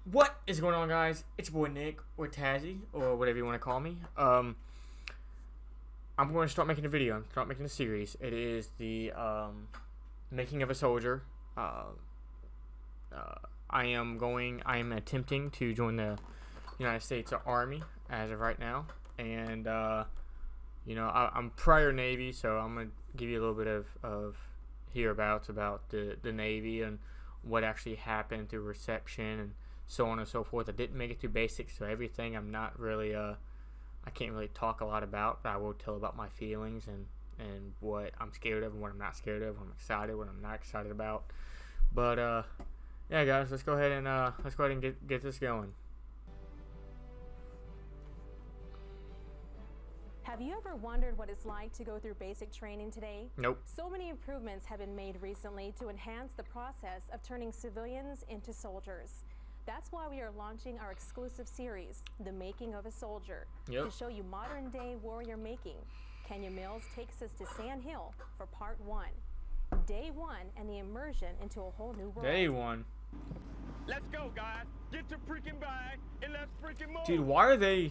What is going on, guys? It's your boy Nick, or Tazzy, or whatever you want to call me. I'm going to start making a video. Start making a series. It is the making of a soldier. I am attempting to join the United States Army as of right now, and I'm prior Navy, so I'm gonna give you a little bit of hereabouts about the Navy and what actually happened through reception and so on and so forth. I didn't make it through basics, so everything I'm not really I can't really talk a lot about, but I will tell about my feelings and what I'm scared of and what I'm not scared of, what I'm excited, what I'm not excited about. But yeah, guys, let's go ahead and get this going. Have you ever wondered what it's like to go through basic training today? Nope. So many improvements have been made recently to enhance the process of turning civilians into soldiers. That's why we are launching our exclusive series, The Making of a Soldier, Yep. to show you modern-day warrior making. Kenya Mills takes us to Sand Hill for part 1. Day 1 and the immersion into a whole new world. Day 1. Let's go, guys. Get your freaking bag and let's freaking move. Dude, why are they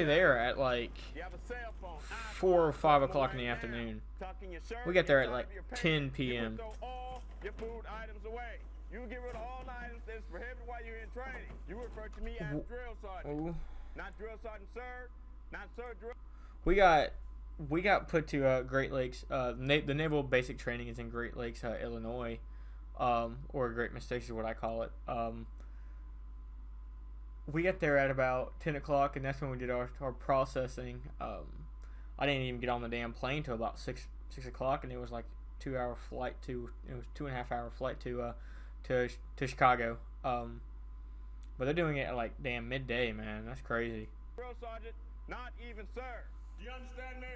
there at like You have a cell phone, 4 or 5 iPhone, o'clock in the right now. afternoon? Tuck in your shirt, We get there at inside like of your pants. 10 p.m. You will throw all your food items away. You will get rid of all items that is prohibited while you're in training. You refer to me as drill sergeant. Ooh. Not drill sergeant, sir. Not sir drill. We got put to Great Lakes. The naval basic training is in Great Lakes, Illinois, or Great Mistakes is what I call it. We got there at about 10 o'clock, and that's when we did our processing. I didn't even get on the damn plane till about 6 o'clock, and it was like 2-hour flight to. It was 2.5 hour flight to Chicago. But they're doing it at like damn midday, man. That's crazy. Drill sergeant, not even sir. Do you understand me?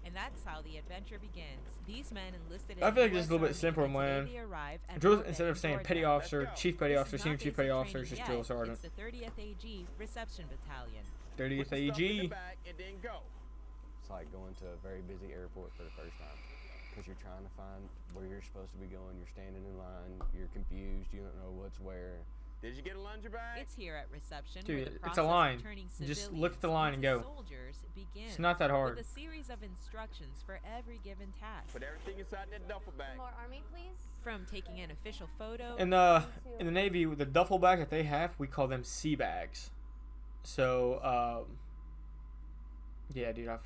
And that's how the adventure begins. These men enlisted I in feel like the this is a little bit US simpler, Army, and man. today they arrive at Drill, Fort instead of Benning, saying petty Georgia. officer, Let's go. chief petty This officer, is senior not chief petty basic officer, it's just training drill yet. sergeant. It's the 30th AG Reception Battalion. 30th Put the stuff in the AG. bag and then go. It's like going to a very busy airport for the first time because you're trying to find where you're supposed to be going. You're standing in line. You're confused. You don't know what's where. Did you get a lunch bag? It's here at reception Dude, where the it's a process line. of turning Just civilians look at the line and into go. soldiers begins. It's not that hard. With a series of instructions for every given task. Put everything inside that duffel bag. More army, please. From taking an official photo In the Navy, the duffel bag that they have, we call them sea bags. So, yeah, dude, God,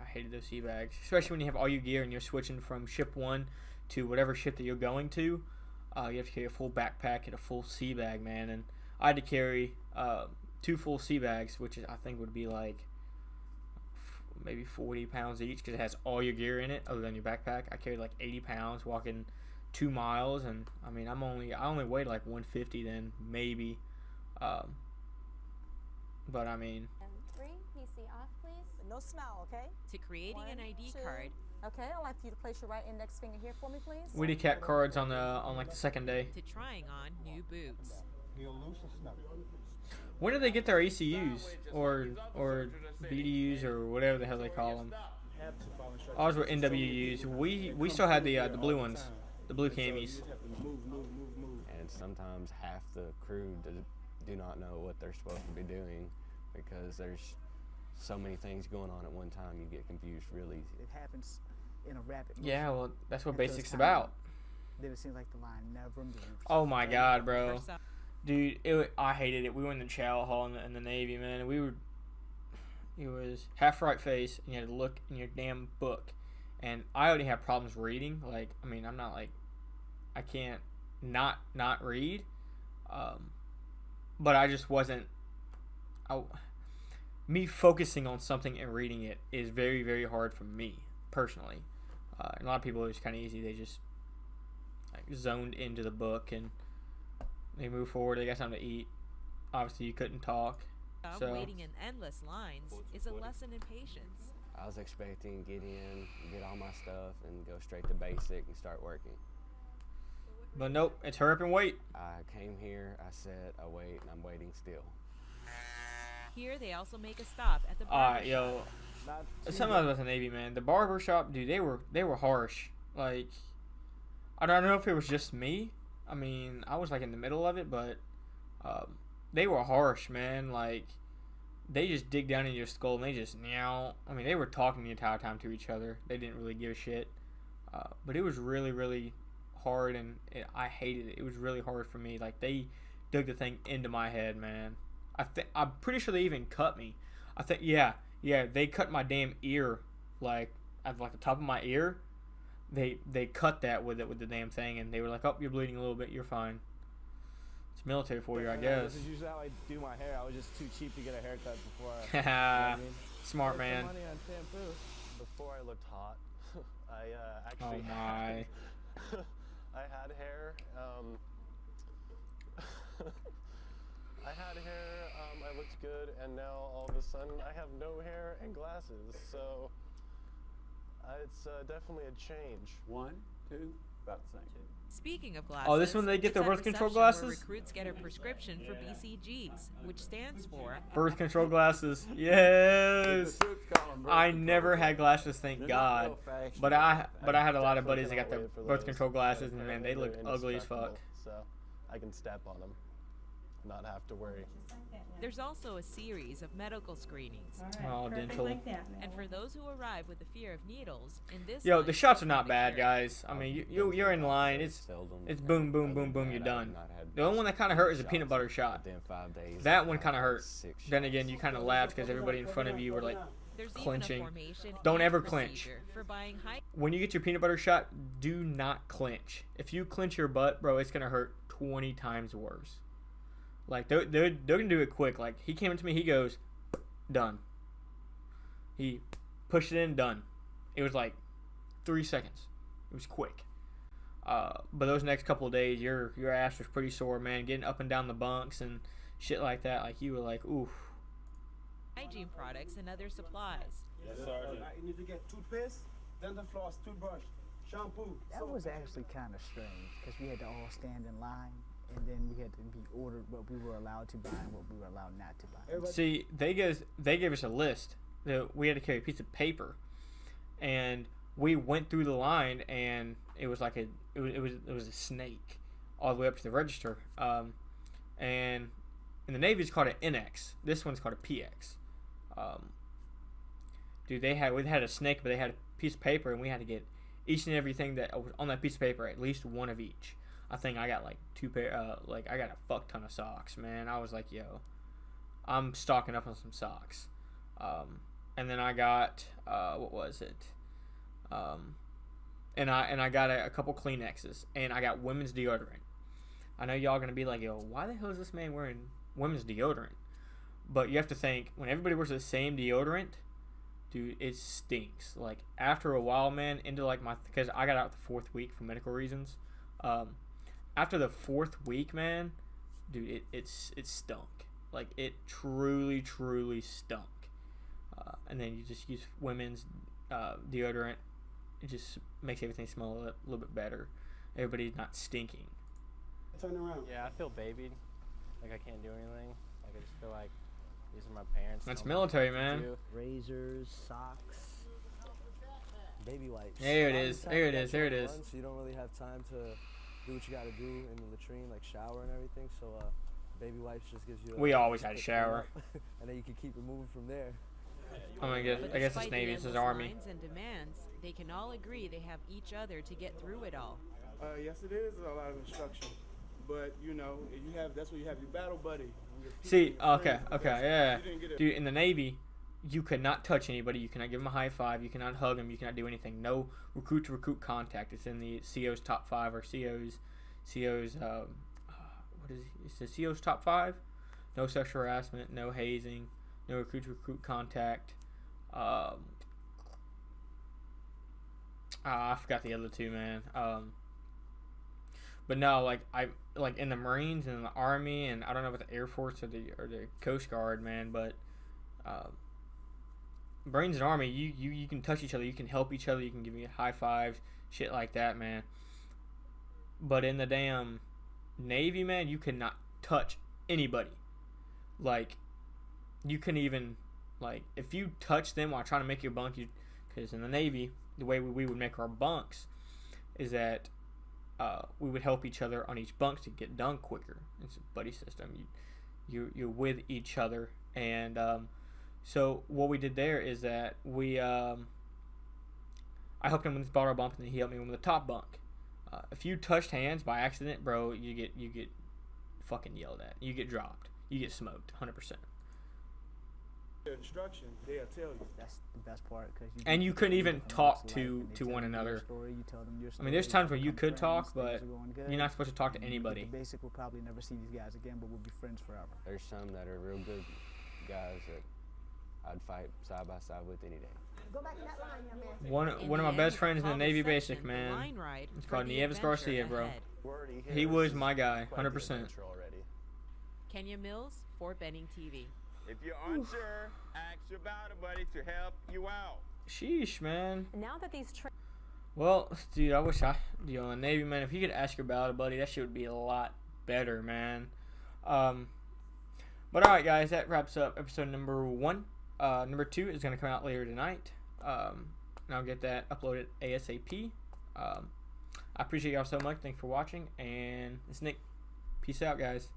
I hated those sea bags, especially when you have all your gear and you're switching from ship 1 to whatever ship that you're going to. You have to carry a full backpack and a full sea bag, man. And I had to carry 2 full sea bags, which I think would be like maybe 40 pounds each because it has all your gear in it other than your backpack. I carried like 80 pounds walking 2 miles, and I mean I only weighed like 150 then, maybe. But I mean, And 3, PC off, please. No smile, okay? to creating an 1, ID 2. card Okay, I'd like for you to place your right index finger here for me, please. we did cat cards on like the second day. to trying on new boots. When did they get their ACUs or BDUs or whatever the hell they call them? Ours were NWUs. We still had the blue ones, the blue camis. And sometimes half the crew do not know what they're supposed to be doing because there's so many things going on at one time. You get confused real easy. It happens in a rapid motion. Yeah, well, that's what Until it's basics time. about. Then it seems like the line never moves. Oh my God, bro. For some- Dude, I hated it. We were in the chow hall in the Navy, man. It was half right face, and you had to look in your damn book. And I already have problems reading. Like, I mean, I'm not like, I can't not read. But I just wasn't. Me focusing on something and reading it is very, very hard for me personally. And a lot of people, it's kind of easy. They just like zoned into the book and they move forward. They got something to eat. Obviously, you couldn't talk. So waiting in endless lines is a lesson in patience. I was expecting to get in, get all my stuff, and go straight to basic and start working. But nope, it's hurry up and wait. I came here, I sat, I wait, and I'm waiting still. Here they also make a stop at the Alright, barber yo. shop. Something about the Navy, man. The barber shop, dude, they were harsh. Like, I don't know if it was just me, I mean, I was like in the middle of it, but they were harsh, man. Like, they just dig down in your skull and they just meow. I mean, they were talking the entire time to each other. They didn't really give a shit. But it was really, really hard, and I hated it. It was really hard for me. Like, they dug the thing into my head, man. I'm pretty sure they even cut me. I think, yeah, they cut my damn ear, like, at like the top of my ear. They cut that with the damn thing, and they were like, "Oh, you're bleeding a little bit. You're fine." It's military for you, I guess. This is usually how I do my hair. I was just too cheap to get a haircut before. You know what I mean? Smart Spent man. some money on shampoo. Before I looked hot, I Oh actually my. I had hair. I had hair. I looked good, and now all of a sudden I have no hair and glasses. So it's definitely a change. 1, 2, about the same. Speaking of glasses, Oh, this one they get it's their at birth control reception where glasses? recruits get a prescription for BCGs, which stands for Birth control glasses. Yes. I never had glasses, thank God. But I had a lot of buddies that got their birth control glasses, and man, they look ugly as fuck. So I can step on them, not have to worry. There's also a series of medical screenings. Oh, dental. And for those who arrive with the fear of needles, in this Yo, line, the shots are they'll not be bad, cured. guys. I mean, you're in line. It's boom, boom, boom, boom. You're done. The only one that kind of hurt is a peanut butter shot. Within 5 days, That one kind of hurt. 6 Then again, you kind of laughed because everybody in front of you were like There's clenching. even a formation Don't and ever clinch. procedure for buying high When you get your peanut butter shot, do not clench. If you clench your butt, bro, it's gonna hurt 20 times worse. Like they're gonna do it quick. Like he came into me, he goes, done. He pushed it in, done. It was like 3 seconds. It was quick. But those next couple of days, your ass was pretty sore, man. Getting up and down the bunks and shit like that. Like you were like, oof. hygiene products and other supplies. Yes, Sergeant. You need to get toothpaste, dental floss, toothbrush, shampoo. That was actually kind of strange because we had to all stand in line, and then we had to be ordered what we were allowed to buy and what we were allowed not to buy. See, they gave us a list that we had to carry a piece of paper, and we went through the line, and it was like it was a snake all the way up to the register. And in the Navy, it's called an NX. This one's called a PX. Dude, we had a snake, but they had a piece of paper, and we had to get each and everything that was on that piece of paper, at least one of each. I think I got like two pair. I got a fuck ton of socks, man. I was like, yo, I'm stocking up on some socks. And then I got what was it? And I got a couple Kleenexes, and I got women's deodorant. I know y'all gonna be like, yo, why the hell is this man wearing women's deodorant? But you have to think, when everybody wears the same deodorant, dude, it stinks. Like after a while, man, into like because I got out the 4th week for medical reasons. After the 4th week, man, dude, it stunk. Like it truly stunk. And then you just use women's deodorant. It just makes everything smell a little bit better. Everybody's not stinking. Turn around. Yeah, I feel babied. Like I can't do anything. Like I just feel like these are my parents. That's telling me what military, to man. do. Razors, socks, baby wipes. There it is. There it is. There it is. So you don't really have time to do what you got to do in the latrine, like shower and everything. So baby wipes just gives you. We always had a shower. And then you can keep it moving from there. I guess But I guess it's despite the Navy. This is endless Army. lines and demands, they can all agree they have each other to get through it all. Yes, it is a lot of instruction, but you know, that's where you have your battle buddy. See, okay, yeah. Dude, in the Navy, you cannot touch anybody. You cannot give them a high five. You cannot hug them. You cannot do anything. No recruit to recruit contact. It's in the CO's top 5 or CO's what is it? It's the CO's top 5. No sexual harassment. No hazing. No recruit to recruit contact. I forgot the other two, man. But no, like in the Marines and the Army, and I don't know about the Air Force or the Coast Guard, man. But Marines and Army, you can touch each other, you can help each other, you can give you high fives, shit like that, man. But in the damn Navy, man, you cannot touch anybody. Like, you can even, like, if you touch them while trying to make your bunk, because in the Navy, the way we would make our bunks is that we would help each other on each bunk to get done quicker. It's a buddy system. You're with each other, and so what we did there is that I helped him with his bottle bump, and then he helped me with the top bunk. If you touched hands by accident, bro, you get fucking yelled at. You get dropped. You get smoked, 100%. The instruction, they'll tell you. That's the best part, because you couldn't even talk to one another. I mean, there's times where you could talk, but you're not supposed to talk to anybody. The basic will probably never see these guys again, but we'll be friends forever. There's some that are real good guys that I'd fight side by side with any day. Go back in that line, young man. One of my best friends in the Navy Basic, man. It's called Nieves Garcia, bro. He was my guy, 100%. Kenya Mills, Fort Benning TV. If you're unsure, ask your battle buddy to help you out. Sheesh, man. Now that these Well, dude, I wish a Navy man, if you could ask your battle buddy, that shit would be a lot better, man. But alright, guys, that wraps up episode number 1. Number 2 is going to come out later tonight. And I'll get that uploaded ASAP. I appreciate y'all so much. Thanks for watching. And it's Nick. Peace out, guys.